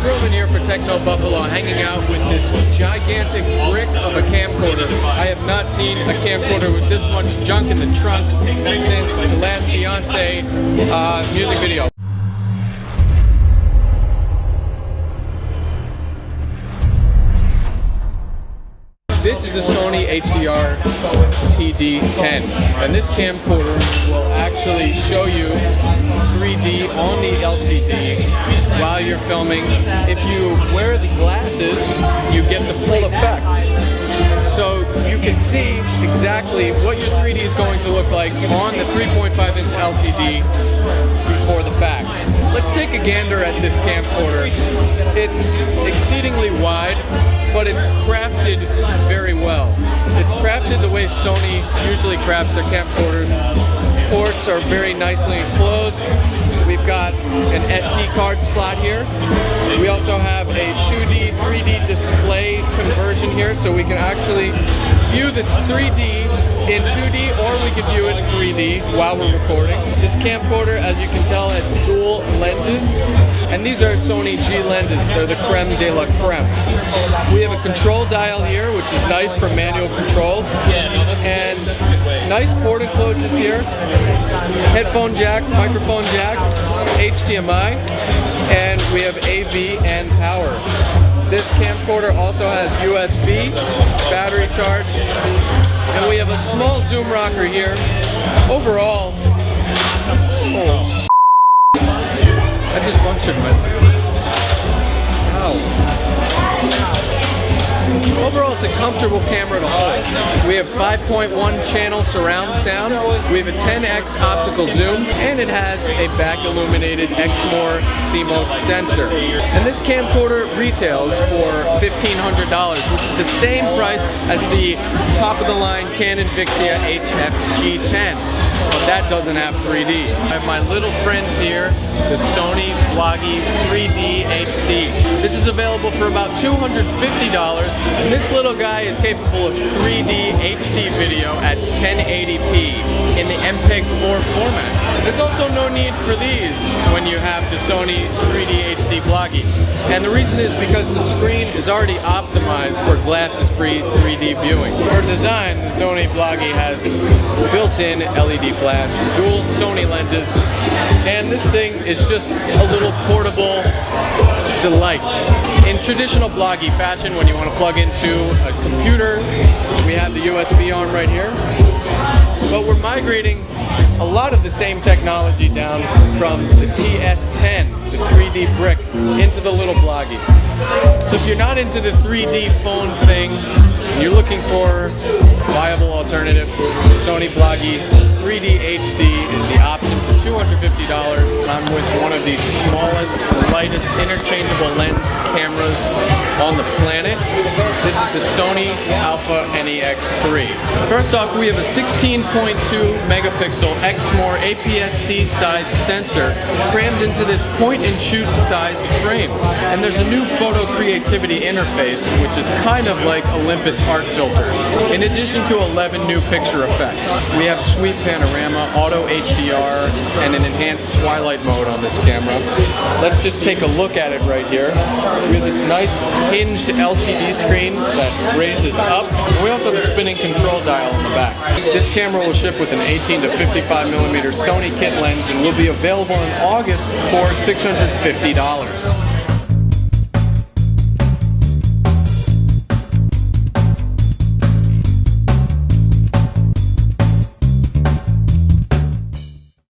Truman here for Techno Buffalo, hanging out with this gigantic brick of a camcorder. I have not seen a camcorder with this much junk in the trunk since the last Beyonce music video. This is the Sony HDR-TD10, and this camcorder will actually show you 3D on the LCD while you're filming. If you wear the glasses, you get the full effect. So you can see exactly what your 3D is going to look like on the 3.5-inch LCD before the fact. Let's take a gander at this camcorder. It's exceedingly wide, but it's crafted very well. It's crafted the way Sony usually crafts their camcorders. Ports are very nicely enclosed. We've got an SD card slot here. We also have a 2D, 3D display conversion here, so we can actually view the 3D in 2D, or we can view it in 3D while we're recording. This camcorder, as you can tell, has dual lenses, and these are Sony G Lenses. They're the creme de la creme. We have a control dial here, which is nice for manual controls, and nice port enclosures here. Headphone jack, microphone jack, HDMI, and we have AV and power. This camcorder also has USB, battery charge, and we have a small zoom rocker here. Overall, I just punctured myself. Ow. Overall, it's a comfortable camera to hold. We have 5.1 channel surround sound, we have a 10x optical zoom, and it has a back-illuminated EXMOR CMOS sensor. And this camcorder retails for $1,500, which is the same price as the top-of-the-line Canon Vixia HF-G10. But that doesn't have 3D. I have my little friends here, the Sony Bloggie 3D HD. This is available for about $250, and this little guy is capable of 3D HD video at 1080p in the MPEG-4 format. There's also no need for these when you have the Sony 3D HD Bloggie. And the reason is because the screen is already optimized for glasses-free 3D viewing. For design, the Sony Bloggie has built-in LED flash, dual Sony lenses, and this thing is just a little portable delight. In traditional Bloggie fashion, when you want to plug into a computer, we have the USB arm right here, but we're migrating a lot of the same technology down from the TS10, the 3D brick, into the little Bloggie. So if you're not into the 3D phone thing, you're looking for a viable alternative, Sony Bloggie 3D HD is the option for $250. I'm with one of the smallest, lightest, interchangeable lens cameras on the planet. This is the Sony Alpha NEX-C3. First off, we have a 16.2 megapixel EXMOR APS-C size sensor crammed into this point-and-shoot sized frame. And there's a new photo creativity interface, which is kind of like Olympus art filters, in addition to 11 new picture effects. We have sweep panorama, auto HDR, and an enhanced twilight mode on this camera. Let's just take a look at it right here. We have this nice hinged LCD screen that raises up. And we also have a spinning control dial on the back. This camera will ship with an 18 to 55 millimeter Sony kit lens and will be available in August for $650.